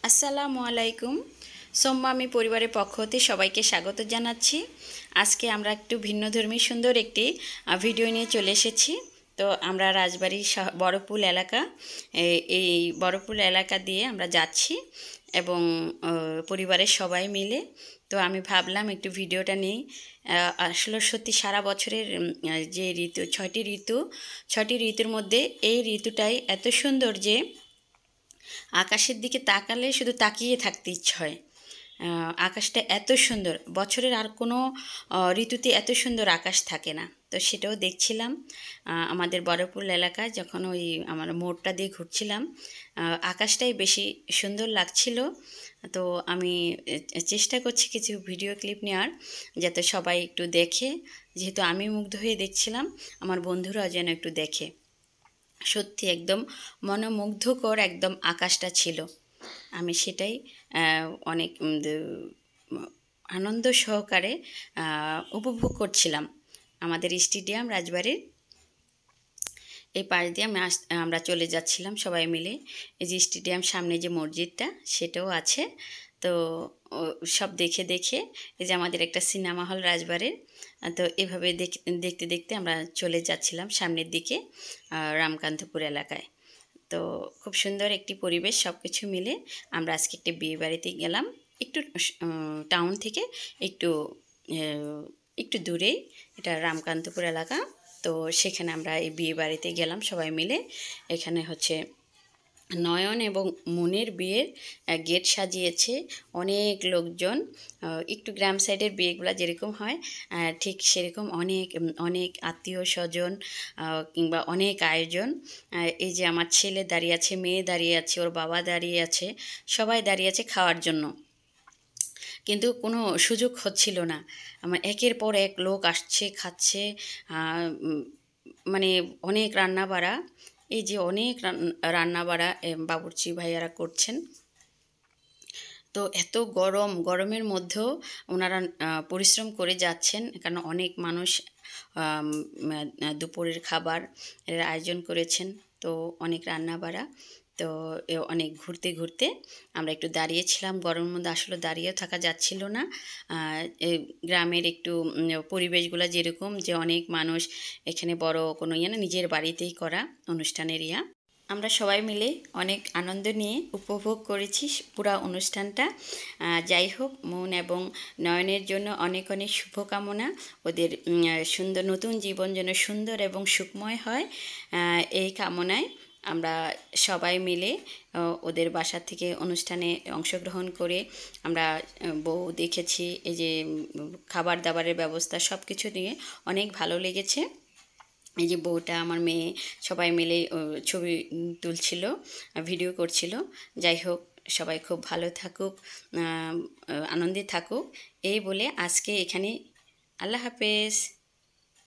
আসসালামু আলাইকুম। সোম্মামি পরিবারের পক্ষ হতে সবাইকে স্বাগত জানাচ্ছি। আজকে আমরা একটু ভিন্নধর্মী সুন্দর একটি ভিডিও নিয়ে চলে এসেছি। তো আমরা রাজবাড়ী বড়পুল এলাকা, এই বড়পুল এলাকা দিয়ে আমরা যাচ্ছি এবং পরিবারের সবাই মিলে। তো আমি ভাবলাম একটু ভিডিওটা নিই। আসলে সত্যি সারা বছরের যে ঋতু, ছয়টি ঋতুর মধ্যে এই ঋতুটাই এত সুন্দর যে আকাশের দিকে তাকালে শুধু তাকিয়ে থাকতে ইচ্ছে হয়। আকাশটা এত সুন্দর, বছরের আর কোনো ঋতুতে এত সুন্দর আকাশ থাকে না। তো সেটাও দেখছিলাম আমাদের বড়পুর এলাকায়, যখন ওই আমার মোড়টা দিয়ে ঘুরছিলাম, আকাশটাই বেশি সুন্দর লাগছিল। তো আমি চেষ্টা করছি কিছু ভিডিও ক্লিপ নেওয়ার, যাতে সবাই একটু দেখে। যেহেতু আমি মুগ্ধ হয়ে দেখছিলাম, আমার বন্ধুরাও যেন একটু দেখে। সত্যি একদম মনোমুগ্ধকর একদম আকাশটা ছিল। আমি সেটাই অনেক আনন্দ সহকারে উপভোগ করছিলাম। আমাদের স্টেডিয়াম রাজবাড়ির এই পাশ দিয়ে আমরা চলে যাচ্ছিলাম সবাই মিলে। এই যে স্টেডিয়াম সামনে যে মসজিদটা, সেটাও আছে। তো সব দেখে দেখে এই যে আমাদের একটা সিনেমা হল রাজবাড়ির। তো এভাবে দেখতে দেখতে আমরা চলে যাচ্ছিলাম সামনের দিকে রামকান্তপুর এলাকায়। তো খুব সুন্দর একটি পরিবেশ, সব কিছু মিলে আমরা আজকে একটি বিয়ে বাড়িতে গেলাম। একটু টাউন থেকে একটু একটু দূরেই, এটা রামকান্তপুর এলাকা। তো সেখানে আমরা এই বিয়ে বাড়িতে গেলাম সবাই মিলে। এখানে হচ্ছে নয়ন এবং মুনের বিয়ের গেট সাজিয়েছে অনেক লোকজন। একটু গ্রাম সাইডের বিয়েগুলো যেরকম হয় ঠিক সেরকম অনেক অনেক আত্মীয় স্বজন কিংবা অনেক আয়োজন। এই যে আমার ছেলে দাঁড়িয়ে আছে, মেয়ে দাঁড়িয়ে আছে, ওর বাবা দাঁড়িয়ে আছে, সবাই দাঁড়িয়ে আছে খাওয়ার জন্য। কিন্তু কোনো সুযোগ হচ্ছিল না। আমার একের পর এক লোক আসছে, খাচ্ছে, মানে অনেক রান্না বাড়া। এই যে অনেক রান্না বাড়া বাবুর্চি ভাইয়ারা করছেন। তো এত গরমের মধ্যেও ওনারা পরিশ্রম করে যাচ্ছেন, কারণ অনেক মানুষ দুপুরের খাবার এর আয়োজন করেছেন। তো অনেক রান্না বাড়া। তো অনেক ঘুরতে ঘুরতে আমরা একটু দাঁড়িয়েছিলাম। গরমের মধ্যে আসলে দাঁড়িয়েও থাকা যাচ্ছিল না। গ্রামের একটু পরিবেশগুলো যেরকম, যে অনেক মানুষ এখানে বড় কোনো না, নিজের বাড়িতেই করা অনুষ্ঠানের আমরা সবাই মিলে অনেক আনন্দ নিয়ে উপভোগ করেছি পুরা অনুষ্ঠানটা। যাই হোক, মন এবং নয়নের জন্য অনেক অনেক শুভকামনা। ওদের সুন্দর নতুন জীবন যেন সুন্দর এবং সুখময় হয়, এই কামনায় আমরা সবাই মিলে ওদের বাসা থেকে অনুষ্ঠানে অংশগ্রহণ করে আমরা বউ দেখেছি। এই যে খাবার দাবারের ব্যবস্থা, সব কিছু নিয়ে অনেক ভালো লেগেছে। এই যে বউটা, আমার মেয়ে, সবাই মিলে ছবি তুলছিল, ভিডিও করছিল। যাই হোক, সবাই খুব ভালো থাকুক, আনন্দে থাকুক, এই বলে আজকে এখানে আল্লাহ হাফেজ।